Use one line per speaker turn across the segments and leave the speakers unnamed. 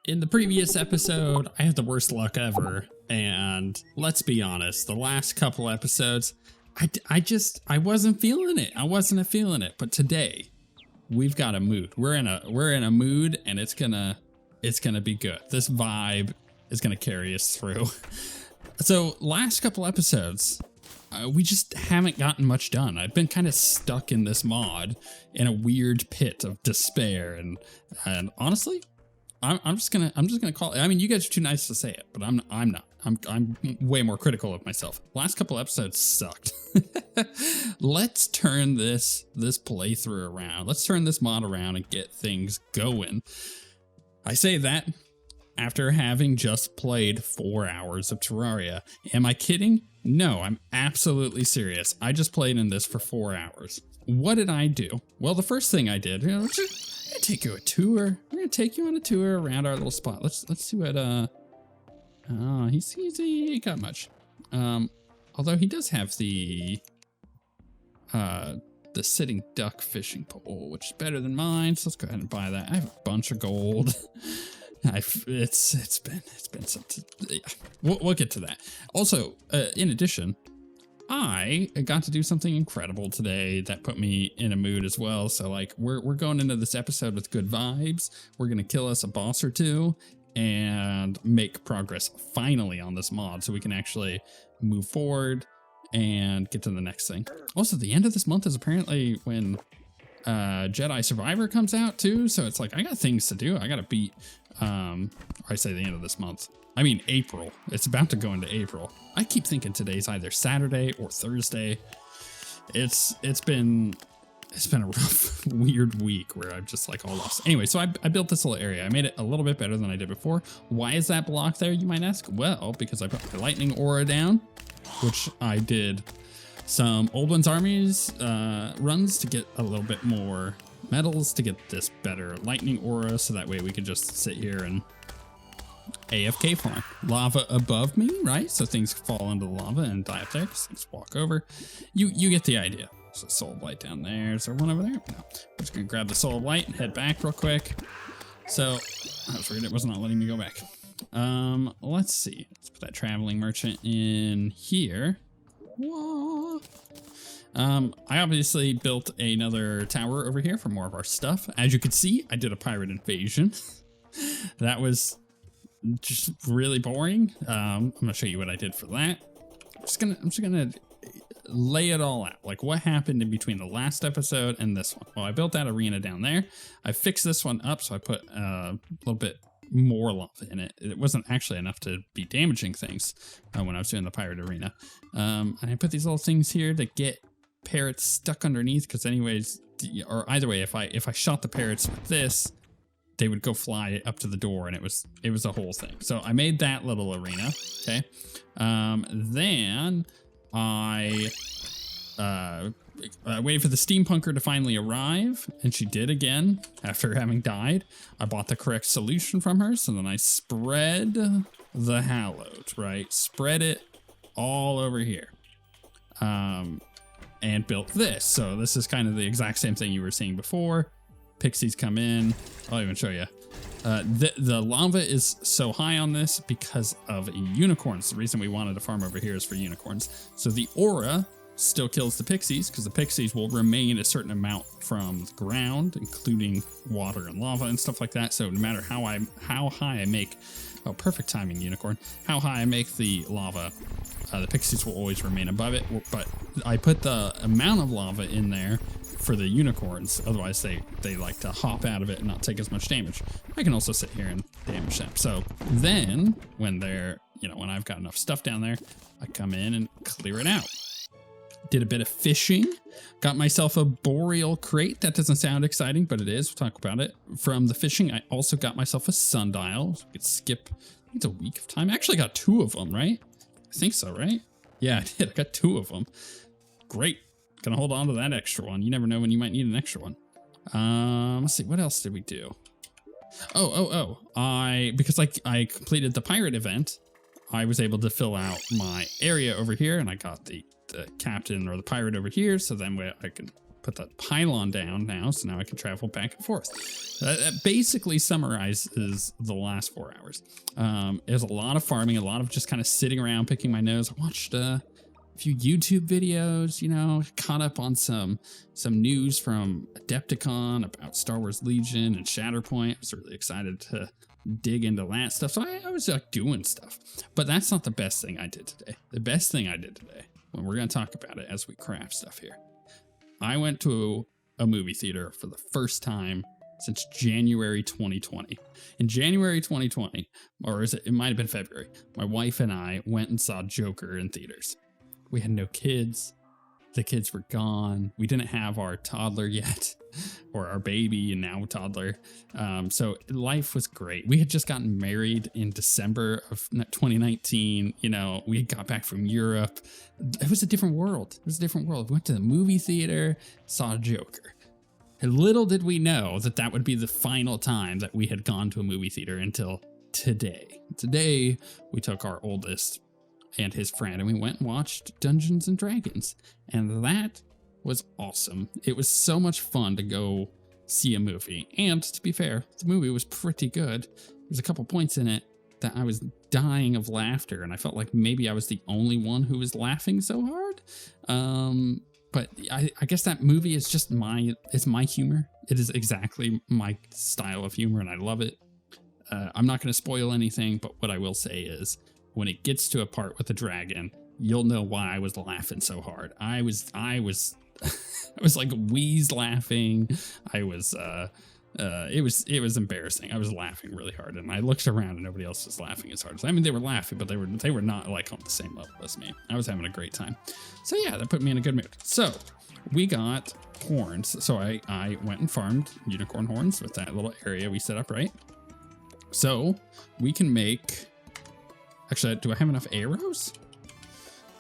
In the previous episode, I had the worst luck ever, and let's be honest, the last couple episodes, I wasn't feeling it. I wasn't feeling it, but today we've got a mood. We're in a mood, and it's gonna be good. This vibe is gonna carry us through. So last couple episodes, we just haven't gotten much done. I've been kind of stuck in this mod in a weird pit of despair, and honestly, I'm just gonna call it. I mean, you guys are too nice to say it, but I'm not. I'm way more critical of myself. Last couple episodes sucked. Let's turn this playthrough around. Let's turn this mod around and get things going. I say that after having just played 4 hours of Terraria. Am I kidding? No, I'm absolutely serious. I just played in this for 4 hours. What did I do? Well, the first thing I did, we're gonna take you a tour. We're gonna take you on a tour around our little spot. Let's see what oh, he ain't got much. Although he does have the sitting duck fishing pole, which is better than mine. So let's go ahead and buy that. I have a bunch of gold. It's been something. Yeah. We'll get to that. Also, in addition, I got to do something incredible today that put me in a mood as well. So like we're going into this episode with good vibes. We're gonna kill us a boss or two and make progress finally on this mod so we can actually move forward and get to the next thing. Also, the end of this month is apparently when Jedi Survivor comes out too. So it's like I got things to do. I gotta beat I say the end of this month. I mean April. It's about to go into April. I keep thinking today's either Saturday or Thursday. It's been a rough, weird week where I'm just like all lost. Anyway, so I built this little area. I made it a little bit better than I did before. Why is that block there, you might ask? Well, because I put my lightning aura down, which I did some Old Ones Armies runs to get a little bit more metals to get this better lightning aura, so that way we could just sit here and AFK farm. Lava above me, right? So things fall into the lava and die up there. So just walk over. You get the idea. So soul blight down there. Is there one over there? No. We're just gonna grab the soul blight and head back real quick. So I was worried it was not letting me go back. Let's see. Let's put that traveling merchant in here. Whoa. I obviously built another tower over here for more of our stuff. As you can see, I did a pirate invasion. That was just really boring. I'm gonna show you what I did for that. I'm just gonna lay it all out. Like what happened in between the last episode and this one. Well, I built that arena down there. I fixed this one up, so I put a little bit more lava in it. It wasn't actually enough to be damaging things when I was doing the pirate arena. And I put these little things here to get parrots stuck underneath, because anyways, or either way, if I shot the parrots with this, they would go fly up to the door, and it was a whole thing. So I made that little arena. Okay. Then I waited for the steampunker to finally arrive, and she did again after having died. I bought the correct solution from her, so then I spread the hallowed, right? Spread it all over here. And built this. So this is kind of the exact same thing you were seeing before. Pixies come in. I'll even show you. The lava is so high on this because of unicorns. The reason we wanted to farm over here is for unicorns. So the aura still kills the pixies, because the pixies will remain a certain amount from the ground, including water and lava and stuff like that. So no matter how high I make, oh, perfect timing, unicorn, how high I make the lava, the pixies will always remain above it. But I put the amount of lava in there for the unicorns, otherwise they like to hop out of it and not take as much damage. I can also sit here and damage them. So then when when I've got enough stuff down there, I come in and clear it out. Did a bit of fishing, got myself a boreal crate. That doesn't sound exciting, but it is. We'll talk about it. From the fishing, I also got myself a sundial. So I could skip, I think it's a week of time. I actually got 2 of them, right? I think so, right? Yeah, I did. I got 2 of them. Great. Gonna hold on to that extra one. You never know when you might need an extra one. Let's see. What else did we do? Because I completed the pirate event, I was able to fill out my area over here, and I got the captain or the pirate over here. So then I can put the pylon down now, so now I can travel back and forth. That basically summarizes the last 4 hours. It was a lot of farming, a lot of just kind of sitting around picking my nose. I watched a few YouTube videos, you know, caught up on some news from Adepticon about Star Wars Legion and Shatterpoint. I was really excited to dig into that stuff. So I was like doing stuff, but that's not the best thing I did today. The best thing I did today, when we're going to talk about it as we craft stuff here, I went to a movie theater for the first time since January 2020. In January 2020, or it might have been February, my wife and I went and saw Joker in theaters. We had no kids. The kids were gone. We didn't have our toddler yet, or our baby and now toddler. So life was great. We had just gotten married in December of 2019. You know, we got back from Europe. It was a different world. It was a different world. We went to the movie theater, saw Joker. And little did we know that that would be the final time that we had gone to a movie theater until today. Today, we took our oldest and his friend, and we went and watched Dungeons and Dragons, and that was awesome. It was so much fun to go see a movie, and to be fair, the movie was pretty good. There's a couple points in it that I was dying of laughter, and I felt like maybe I was the only one who was laughing so hard. But I guess that movie is just it's my humor. It is exactly my style of humor, and I love it. I'm not going to spoil anything, but what I will say is, when it gets to a part with the dragon, you'll know why I was laughing so hard. I was I was like wheeze laughing. It was embarrassing. I was laughing really hard, and I looked around and nobody else was laughing as hard. I mean, they were laughing, but they were not like on the same level as me. I was having a great time. So yeah, that put me in a good mood. So we got horns. So I went and farmed unicorn horns with that little area we set up, right? So we can make. Actually, do I have enough arrows?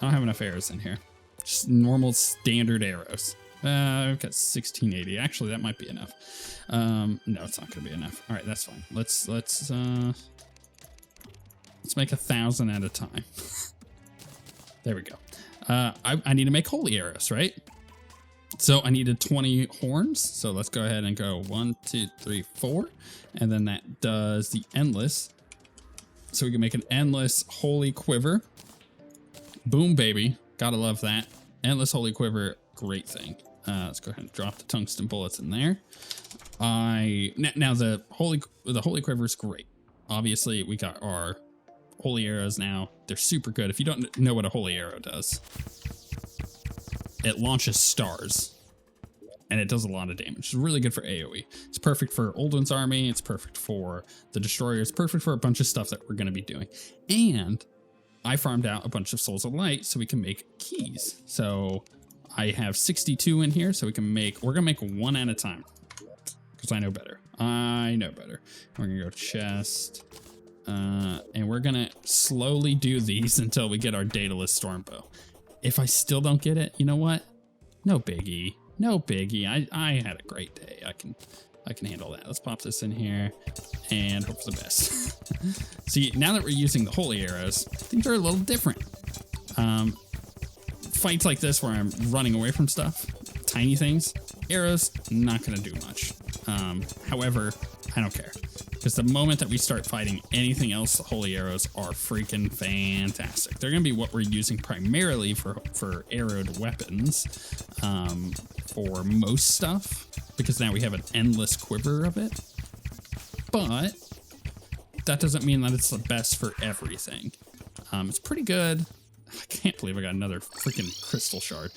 I don't have enough arrows in here. Just normal standard arrows. I've got 1680. Actually, that might be enough. No, it's not going to be enough. All right, that's fine. Let's make 1,000 at a time. There we go. I need to make holy arrows, right? So I needed 20 horns. So let's go ahead and go 1, 2, 3, 4, and then that does the endless. So we can make an endless holy quiver. Boom, baby. Gotta love that. Endless holy quiver, great thing. Let's go ahead and drop the tungsten bullets in there. Now the holy quiver is great. Obviously, we got our holy arrows now. They're super good. If you don't know what a holy arrow does, it launches stars. And it does a lot of damage. It's really good for AoE. It's perfect for Ulduin's army. It's perfect for the Destroyer. It's perfect for a bunch of stuff that we're going to be doing. And I farmed out a bunch of Souls of Light so we can make keys. So I have 62 in here, so we're going to make one at a time. Because I know better. I know better. We're going to go chest. And we're going to slowly do these until we get our Daedalus Stormbow. If I still don't get it, you know what? No biggie. No biggie. I had a great day. I can handle that. Let's pop this in here and hope for the best. See, now that we're using the holy arrows, things are a little different. Fights like this where I'm running away from stuff, tiny things, arrows, not gonna do much. However, I don't care. Because the moment that we start fighting anything else, the holy arrows are freaking fantastic. They're going to be what we're using primarily for arrowed weapons for most stuff, because now we have an endless quiver of it. But that doesn't mean that it's the best for everything. It's pretty good. I can't believe I got another freaking crystal shard.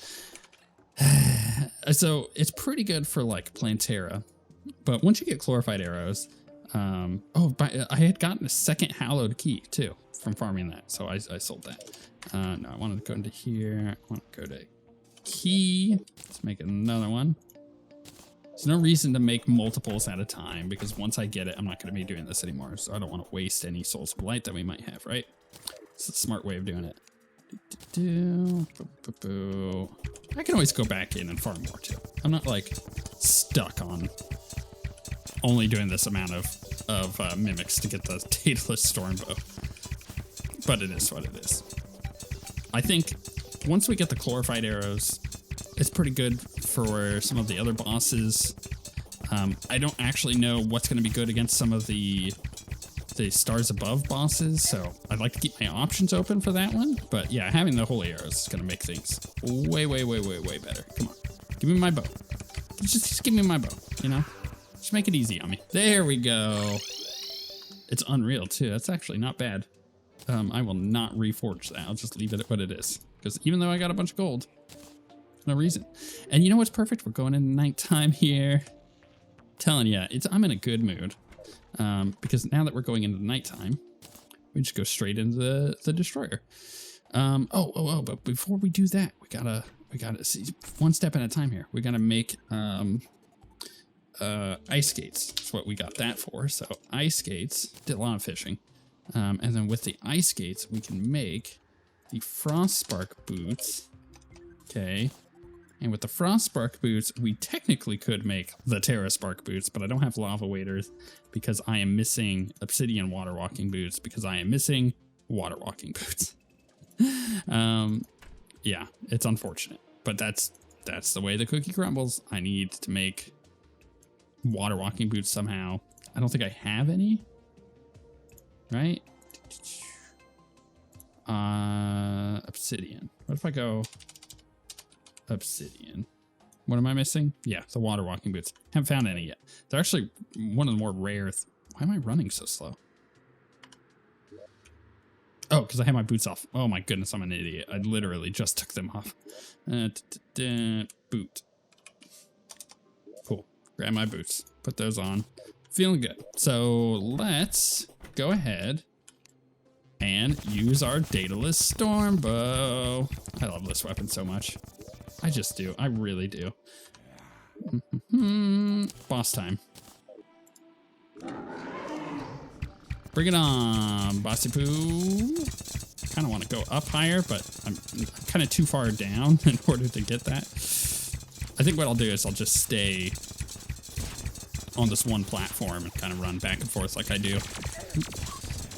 So it's pretty good for like Plantera. But once you get glorified arrows, I had gotten a second hallowed key too from farming that, so I sold that. No, I wanted to go into here. I want to go to key. Let's make another one. There's no reason to make multiples at a time, because once I get it, I'm not going to be doing this anymore. So I don't want to waste any Souls of Light that we might have, right? It's a smart way of doing it. I can always go back in and farm more too. I'm not like stuck on only doing this amount of mimics to get the Daedalus Stormbow. But it is what it is. I think once we get the glorified arrows, it's pretty good for some of the other bosses. I don't actually know what's going to be good against some of the stars above bosses, so I'd like to keep my options open for that one. But yeah, having the holy arrows is going to make things way better. Come on, give me my bow. Just give me my bow, you know? Just make it easy on me. There we go. It's unreal too. That's actually not bad. I will not reforge that. I'll just leave it at what it is. Because even though I got a bunch of gold, no reason. And you know what's perfect? We're going into nighttime here. Telling you, I'm in a good mood. Because now that we're going into nighttime, we just go straight into the destroyer. But before we do that, we gotta see one step at a time here. We gotta make ice skates. That's what we got that for. So ice skates, did a lot of fishing. And then with the ice skates, we can make the frost spark boots. Okay. And with the frost spark boots, we technically could make the Terra spark boots, but I don't have lava waders because I am missing obsidian water walking boots because I am missing water walking boots. Yeah, it's unfortunate, but that's the way the cookie crumbles. I need to make water walking boots somehow. I don't think I have any, right? Obsidian. What if I go obsidian? What am I missing? Yeah, the water walking boots. Haven't found any yet. They're actually one of the more rare. Why am I running so slow? Oh, because I have my boots off. Oh my goodness, I'm an idiot. I literally just took them off. Boot. Cool. Grab my boots. Put those on. Feeling good. So let's go ahead and use our Daedalus Storm Bow. I love this weapon so much. I just do. I really do. Boss time. Bring it on, Bossy Poo. Kind of want to go up higher, but I'm kind of too far down in order to get that. I think what I'll do is I'll just stay on this one platform and kind of run back and forth like I do.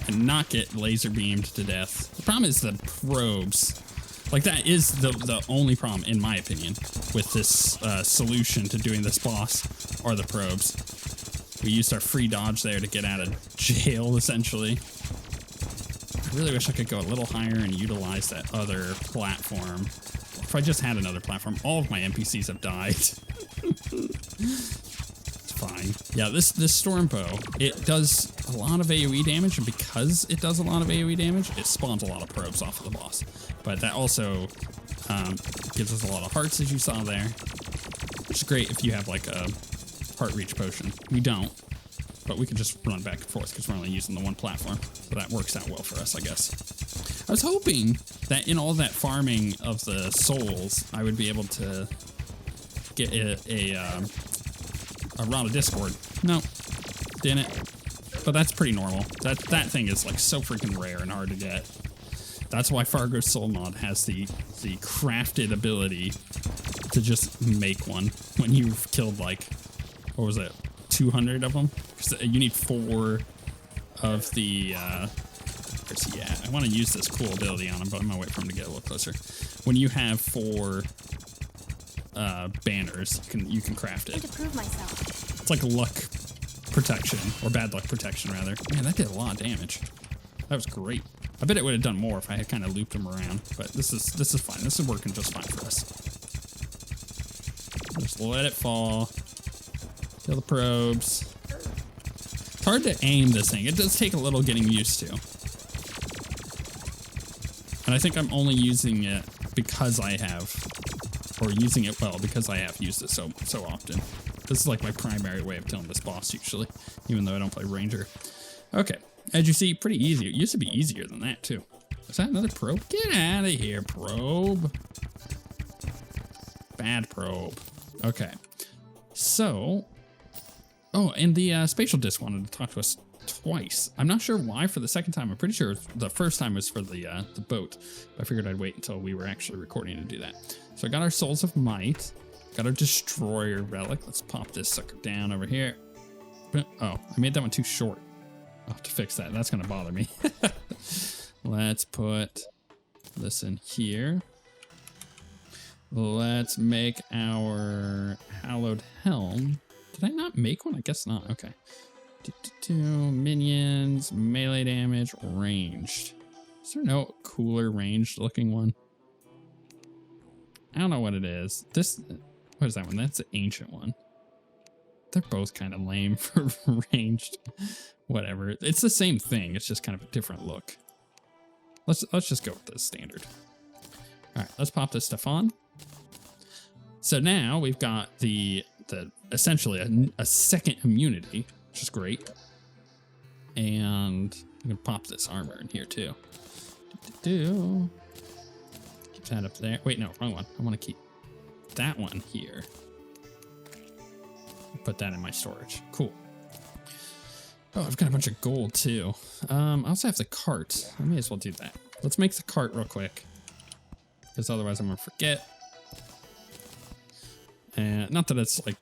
And not get laser beamed to death. The problem is the probes. Like, that is the only problem, in my opinion, with this solution to doing this boss, are the probes. We used our free dodge there to get out of jail, essentially. I really wish I could go a little higher and utilize that other platform. If I just had another platform, all of my NPCs have died. It's fine. Yeah, this storm bow, it does a lot of AoE damage, and because it does a lot of AoE damage, it spawns a lot of probes off of the boss. But that also gives us a lot of hearts, as you saw there, which is great if you have like a heart reach potion. We don't, but we can just run back and forth because we're only using the one platform. So that works out well for us, I guess. I was hoping that in all that farming of the souls, I would be able to get a Rod of Discord. No, didn't. But that's pretty normal. That thing is like so freaking rare and hard to get. That's why Fargo's Soul Mod has the crafted ability to just make one when you've killed like, what was it, 200 of them? Because you need 4 of the, where's he at? I want to use this cool ability on him, but I'm gonna wait for him to get a little closer. When you have 4 banners, you can craft it.
To prove myself.
It's like luck protection, or bad luck protection rather. Man, that did a lot of damage. That was great. I bet it would have done more if I had kind of looped him around, but this is fine. This is working just fine for us. Just let it fall. Kill the probes. It's hard to aim this thing. It does take a little getting used to. And I think I'm only using it because I have, or using it well because I have used it so often. This is like my primary way of killing this boss usually, even though I don't play Ranger. Okay. As you see, pretty easy. It used to be easier than that, too. Is that another probe? Get out of here, probe. Bad probe. Okay. So, oh, and the spatial disc wanted to talk to us twice. I'm not sure why for the second time. I'm pretty sure the first time was for the boat. I figured I'd wait until we were actually recording to do that. So I got our Souls of Might. Got our Destroyer Relic. Let's pop this sucker down over here. Oh, I made that one too short. I'll have to fix that. That's going to bother me. Let's put this in here. let's make our hallowed helm. Did I not make one? I guess not. Okay. Minions, melee damage, ranged. Is there no cooler ranged looking one? I don't know what it is. This, what is that one? That's the ancient one. They're both kind of lame for ranged. Whatever. It's the same thing. It's just kind of a different look. Let's just go with the standard. All right, let's pop this stuff on. So now we've got the essentially a second immunity, which is great. And we can pop this armor in here too. Keep that up there. Wait, no, wrong one. I want to keep that one here. Put that in my storage. Cool. Oh, I've got a bunch of gold too. I also have the cart. I may as well do that. Let's make the cart real quick, because otherwise I'm gonna forget. And not that it's like,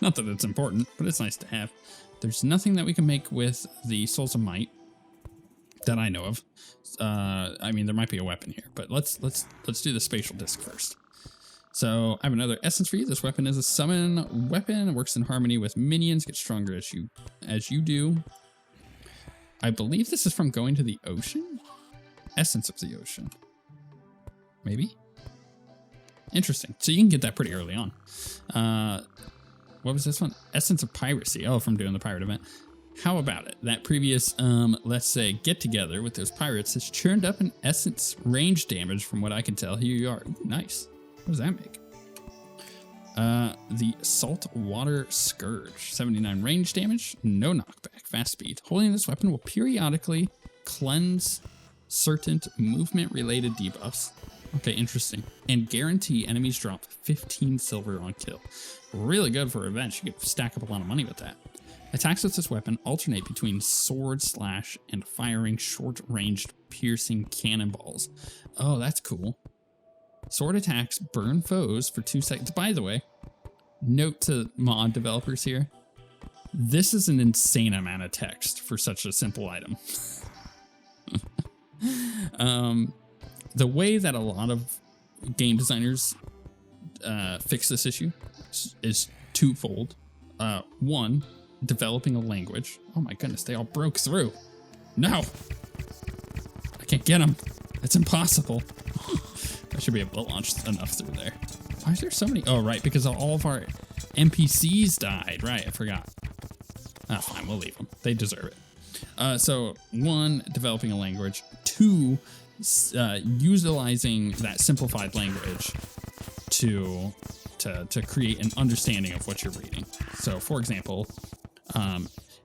not that it's important, but it's nice to have. There's nothing that we can make with the Souls of Might that I know of. I mean, there might be a weapon here, but let's do the spatial disc first. So I have another essence for you. This weapon is a summon weapon. It works in harmony with minions. Gets stronger as you do. I believe this is from going to the ocean. Essence of the ocean. Maybe. Interesting. So you can get that pretty early on. What was this one? Essence of piracy. Oh, from doing the pirate event. How about it? That previous, let's say, get together with those pirates has churned up an essence range damage from what I can tell. Here you are. Ooh, nice. What does that make? The Saltwater Scourge. 79 range damage, no knockback, fast speed. Holding this weapon will periodically cleanse certain movement-related debuffs. Okay, interesting. And guarantee enemies drop 15 silver on kill. Really good for revenge. You could stack up a lot of money with that. Attacks with this weapon alternate between sword slash and firing short-ranged piercing cannonballs. Oh, that's cool. Sword attacks burn foes for 2 seconds. By the way, note to mod developers here, this is an insane amount of text for such a simple item. The way that a lot of game designers fix this issue is twofold. One, developing a language. Oh my goodness, they all broke through. No, I can't get them. It's impossible. I should be able to launch enough through there. Why is there so many? Oh, right, because all of our NPCs died. Right, I forgot. Ah, fine, we'll leave them. They deserve it. So, one, developing a language. Two, utilizing that simplified language to create an understanding of what you're reading. So, for example,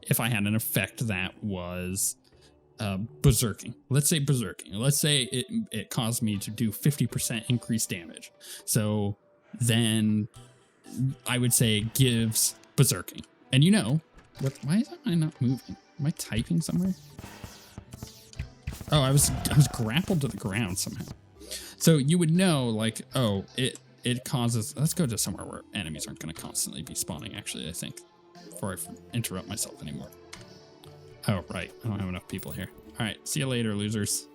if I had an effect that was berserking. Let's say berserking. Let's say it caused me to do 50% increased damage. So then I would say it gives berserking. And you know, why is I not moving? Am I typing somewhere? Oh, I was grappled to the ground somehow. So you would know, like, oh, it causes, let's go to somewhere where enemies aren't going to constantly be spawning, actually, I think, before I interrupt myself anymore. Oh, right. I don't have enough people here. All right. See you later, losers.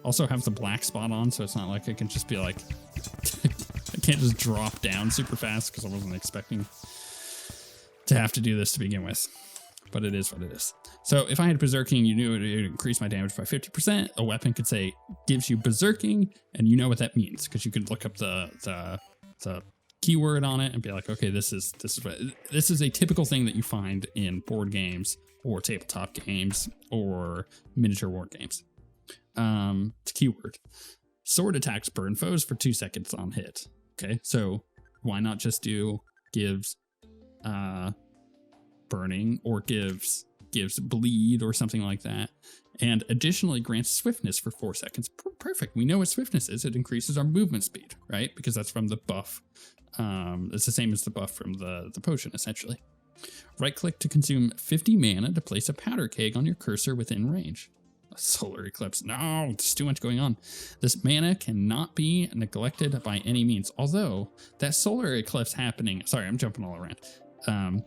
Also have the black spot on, so it's not like I can just be like... I can't just drop down super fast because I wasn't expecting to have to do this to begin with. But it is what it is. So if I had berserking, you knew it would increase my damage by 50%. A weapon could say, gives you berserking, and you know what that means because you could look up the keyword on it and be like, okay, this is a typical thing that you find in board games or tabletop games or miniature war games. It's a keyword. Sword attacks burn foes for 2 seconds on hit. Okay, so why not just do gives burning or gives bleed or something like that, and additionally grants swiftness for 4 seconds. Perfect. We know what swiftness is. It increases our movement speed, right? Because that's from the buff. It's the same as the buff from the potion, essentially. Right click to consume 50 mana to place a powder keg on your cursor within range. A solar eclipse. No, there's too much going on. This mana cannot be neglected by any means. Although that solar eclipse happening, sorry, I'm jumping all around.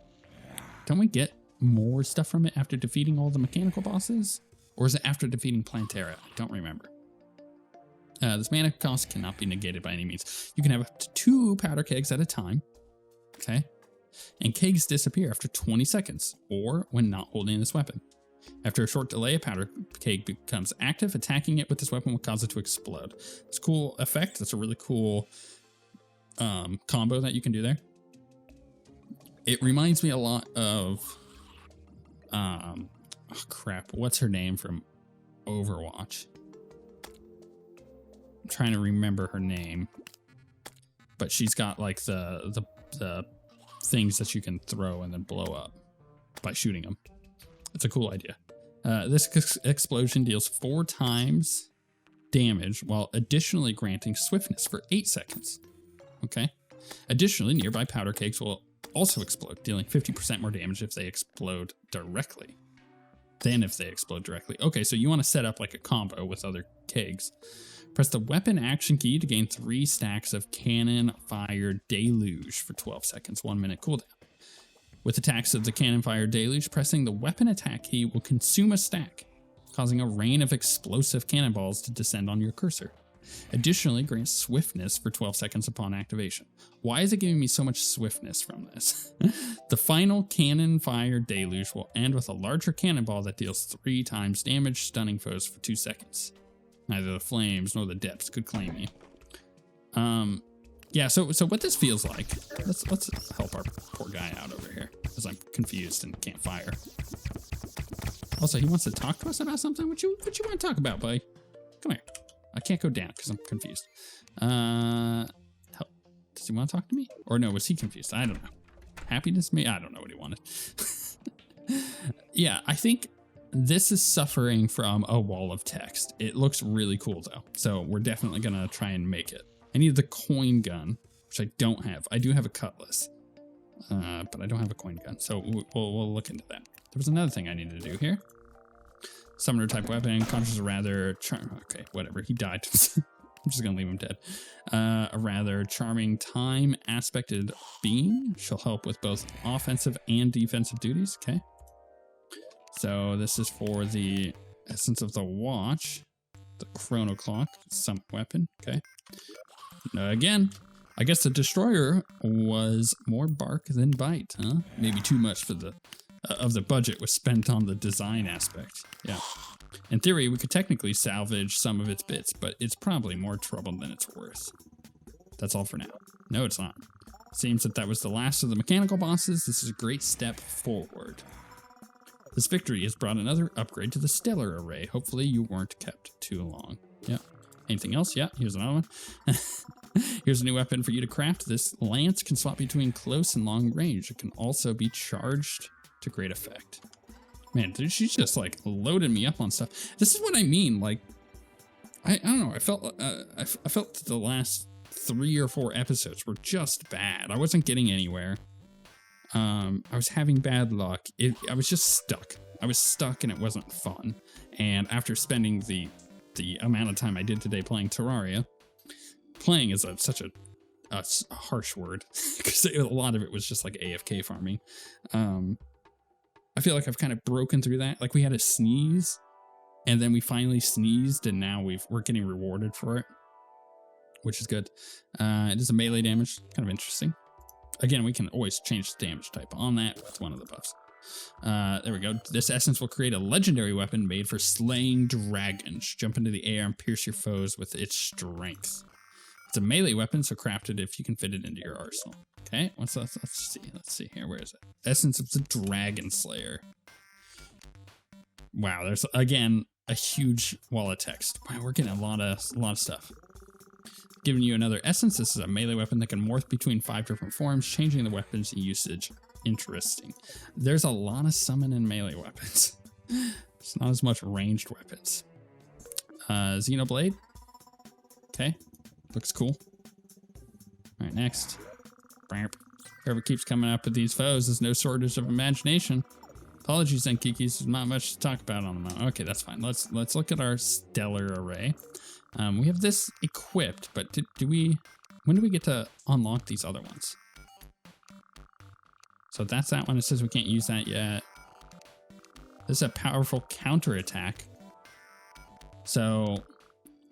Don't we get more stuff from it after defeating all the mechanical bosses? Or is it after defeating Plantera? I don't remember. This mana cost cannot be negated by any means. You can have up to 2 powder kegs at a time. Okay. And kegs disappear after 20 seconds or when not holding this weapon. After a short delay, a powder keg becomes active. Attacking it with this weapon will cause it to explode. It's a cool effect. That's a really cool combo that you can do there. It reminds me a lot of oh crap, what's her name from Overwatch? I'm trying to remember her name, but she's got like the things that you can throw and then blow up by shooting them. It's a cool idea. This explosion deals 4 times damage while additionally granting swiftness for 8 seconds. Okay. Additionally, nearby powder kegs will also explode, dealing 50% more damage if they explode directly than if they explode directly. Okay, so you want to set up like a combo with other kegs. Press the weapon action key to gain 3 stacks of cannon fire deluge for 12 seconds, 1 minute cooldown. With attacks of the cannon fire deluge, pressing the weapon attack key will consume a stack, causing a rain of explosive cannonballs to descend on your cursor. Additionally, grants swiftness for 12 seconds upon activation. Why is it giving me so much swiftness from this? The final cannon fire deluge will end with a larger cannonball that deals 3 times damage, stunning foes for 2 seconds. Neither the flames nor the depths could claim me. Yeah, so what this feels like, let's help our poor guy out over here, because I'm confused and can't fire. Also, he wants to talk to us about something. What you want to talk about, buddy? Come here. I can't go down because I'm confused. Help. Does he want to talk to me? Or no, was he confused? I don't know. Happiness? Me? I don't know what he wanted. Yeah, I think this is suffering from a wall of text. It looks really cool though, so we're definitely gonna try and make it. I need the coin gun, which I don't have. I do have a cutlass, but I don't have a coin gun, so we'll look into that. There was another thing I needed to do here. Summoner type weapon, conjures a rather okay, whatever, he died. I'm just gonna leave him dead. A rather charming time aspected being. She'll help with both offensive and defensive duties, okay? So this is for the essence of the watch, the chrono clock, summon weapon, okay? Again, I guess the destroyer was more bark than bite, huh? Maybe too much for the of the budget was spent on the design aspect. Yeah. In theory, we could technically salvage some of its bits, but it's probably more trouble than it's worth. That's all for now. No, it's not. Seems that was the last of the mechanical bosses. This is a great step forward. This victory has brought another upgrade to the stellar array. Hopefully you weren't kept too long. Yeah. Anything else? Yeah, here's another one. Here's a new weapon for you to craft. This lance can swap between close and long range. It can also be charged to great effect. Man, dude, she's just like loaded me up on stuff. This is what I mean. Like, I don't know. I felt the last 3 or 4 episodes were just bad. I wasn't getting anywhere. I was having bad luck. I was just stuck. I was stuck and it wasn't fun. And after spending the amount of time I did today playing Terraria, playing is such a harsh word because a lot of it was just like AFK farming. I feel like I've kind of broken through that. Like we had a sneeze and then we finally sneezed and now we're getting rewarded for it, which is good. It is a melee damage, kind of interesting. Again, we can always change the damage type on that with one of the buffs. There we go. This essence will create a legendary weapon made for slaying dragons. Jump into the air and pierce your foes with its strength. It's a melee weapon, so craft it if you can fit it into your arsenal. Okay, let's see here. Where is it? Essence of the Dragon Slayer. Wow, there's again a huge wall of text. Wow, we're getting a lot of stuff. Giving you another essence. This is a melee weapon that can morph between 5 different forms, changing the weapon's usage. Interesting. There's a lot of summon and melee weapons. It's not as much ranged weapons. Xenoblade. Okay. Looks cool. All right, next. Whoever keeps coming up with these foes, there's no shortage of imagination. Apologies, Zenkikis. There's not much to talk about on the mount. Okay, that's fine. Let's look at our stellar array. We have this equipped, but when do we get to unlock these other ones? So that's that one. It says we can't use that yet. This is a powerful counterattack. So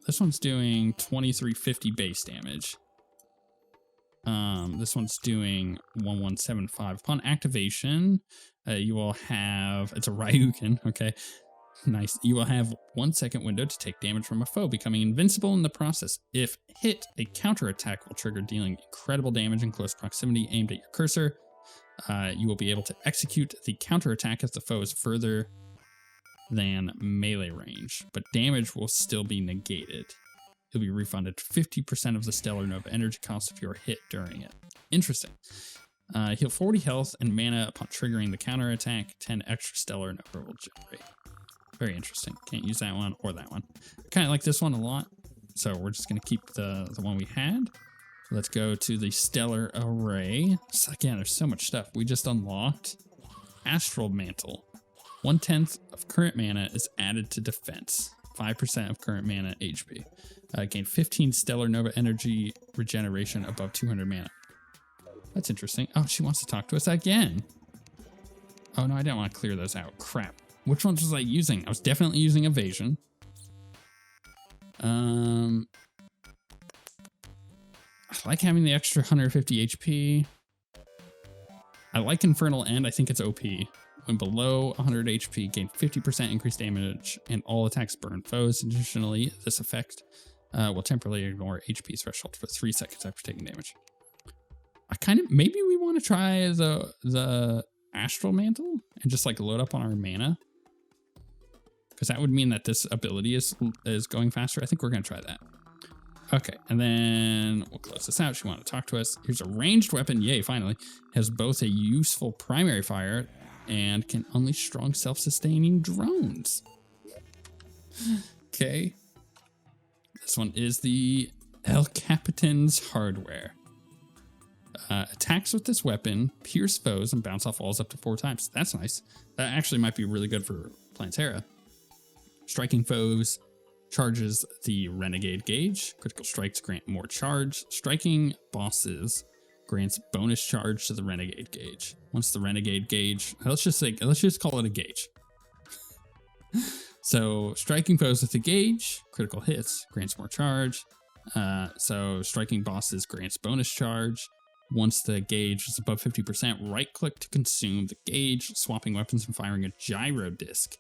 This one's doing 2350 base damage. This one's doing 1175. Upon activation, you will have, it's a Ryukin, okay. Nice. You will have 1 second window to take damage from a foe, becoming invincible in the process. If hit, a counterattack will trigger, dealing incredible damage in close proximity aimed at your cursor. You will be able to execute the counterattack if the foe is further than melee range, but damage will still be negated. You'll be refunded 50% of the Stellar Nova energy cost if you are hit during it. Interesting. Heal 40 health and mana upon triggering the counterattack. 10 extra Stellar Nova will generate. Very interesting. Can't use that one or that one. I kind of like this one a lot, so we're just going to keep the one we had. Let's go to the Stellar Array. So again, there's so much stuff. We just unlocked Astral Mantle. 1/10 of current mana is added to defense. 5% of current mana HP. Gain 15 Stellar Nova energy regeneration above 200 mana. That's interesting. Oh, she wants to talk to us again. Oh no, I didn't want to clear those out. Crap. Which ones was I using? I was definitely using Evasion. I like having the extra 150 HP. I like Infernal End. I think it's OP. When below 100 HP, gain 50% increased damage and all attacks burn foes. Additionally, this effect will temporarily ignore HP threshold for 3 seconds after taking damage. Maybe we want to try the Astral Mantle and just like load up on our mana. Because that would mean that this ability is going faster. I think we're going to try that. Okay, and then we'll close this out. She wanted to talk to us. Here's a ranged weapon. Yay, finally. Has both a useful primary fire and can unleash strong self-sustaining drones. Okay. This one is the El Capitan's Hardware. Attacks with this weapon pierce foes and bounce off walls up to 4 times. That's nice. That actually might be really good for playing Terra. Striking foes charges the Renegade Gauge. Critical strikes grant more charge. Striking bosses grants bonus charge to the Renegade Gauge. Once the Renegade Gauge, let's just call it a gauge. So striking foes with the gauge, critical hits grants more charge. So striking bosses grants bonus charge. Once the gauge is above 50%, right click to consume the gauge, swapping weapons and firing a gyro disc.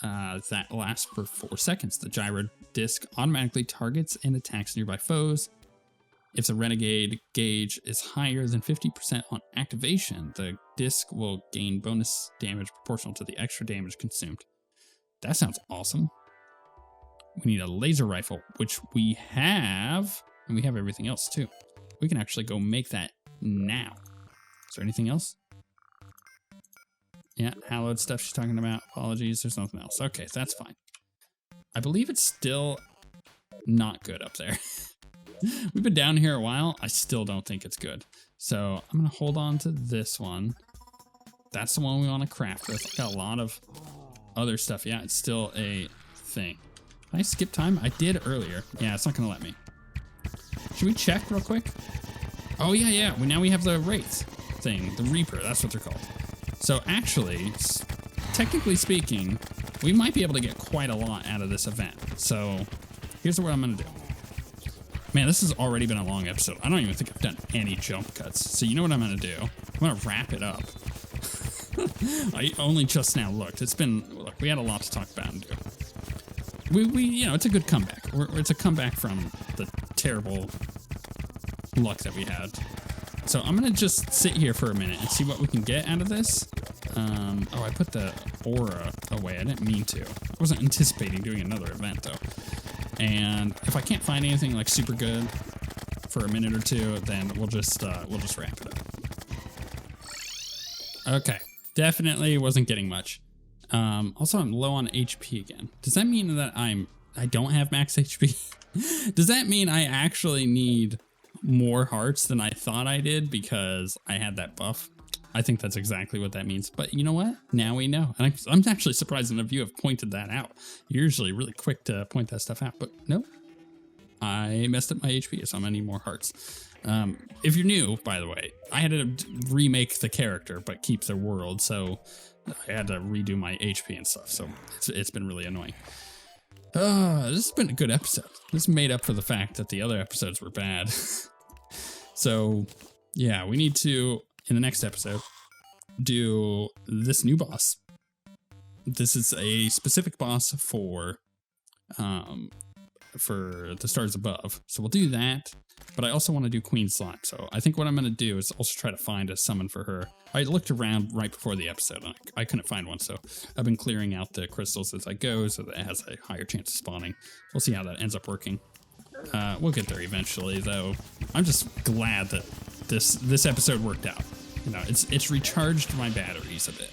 That lasts for 4 seconds. The gyro disc automatically targets and attacks nearby foes. If the Renegade Gauge is higher than 50% on activation, the disc will gain bonus damage proportional to the extra damage consumed. That sounds awesome. We need a laser rifle, which we have, and we have everything else too. We can actually go make that now. Is there anything else? Yeah, hallowed stuff she's talking about. Apologies, there's nothing else. Okay, that's fine. I believe it's still not good up there. We've been down here a while. I still don't think it's good. So I'm going to hold on to this one. That's the one we want to craft with. Got a lot of other stuff. Yeah, it's still a thing. Can I skip time? I did earlier. Yeah, it's not going to let me. Should we check real quick? Oh, yeah. Now we have the Wraith thing. The Reaper. That's what they're called. So actually, technically speaking, we might be able to get quite a lot out of this event. So here's what I'm going to do. Man, this has already been a long episode. I don't even think I've done any jump cuts. So you know what I'm going to do? I'm going to wrap it up. I only just now looked. Look, we had a lot to talk about and do. We it's a good comeback. It's a comeback from the terrible luck that we had. So I'm going to just sit here for a minute and see what we can get out of this. Oh, I put the aura away. I didn't mean to. I wasn't anticipating doing another event, though. And if I can't find anything like super good for a minute or two, then we'll just wrap it up. Okay, definitely wasn't getting much. Also, I'm low on HP again. Does that mean that I don't have max HP? Does that mean I actually need more hearts than I thought I did because I had that buff? I think that's exactly what that means. But you know what? Now we know. And I'm actually surprised enough you have pointed that out. You're usually really quick to point that stuff out. But nope. I messed up my HP, so I'm going to need more hearts. If you're new, by the way, I had to remake the character, but keep the world. So I had to redo my HP and stuff. So it's been really annoying. This has been a good episode. This made up for the fact that the other episodes were bad. So, yeah, we need to, in the next episode, do this new boss. This is a specific boss for the stars above. So we'll do that. But I also want to do Queen Slime. So I think what I'm going to do is also try to find a summon for her. I looked around right before the episode and I couldn't find one. So I've been clearing out the crystals as I go so that it has a higher chance of spawning. We'll see how that ends up working. We'll get there eventually, though. I'm just glad that this episode worked out. You know, it's recharged my batteries a bit.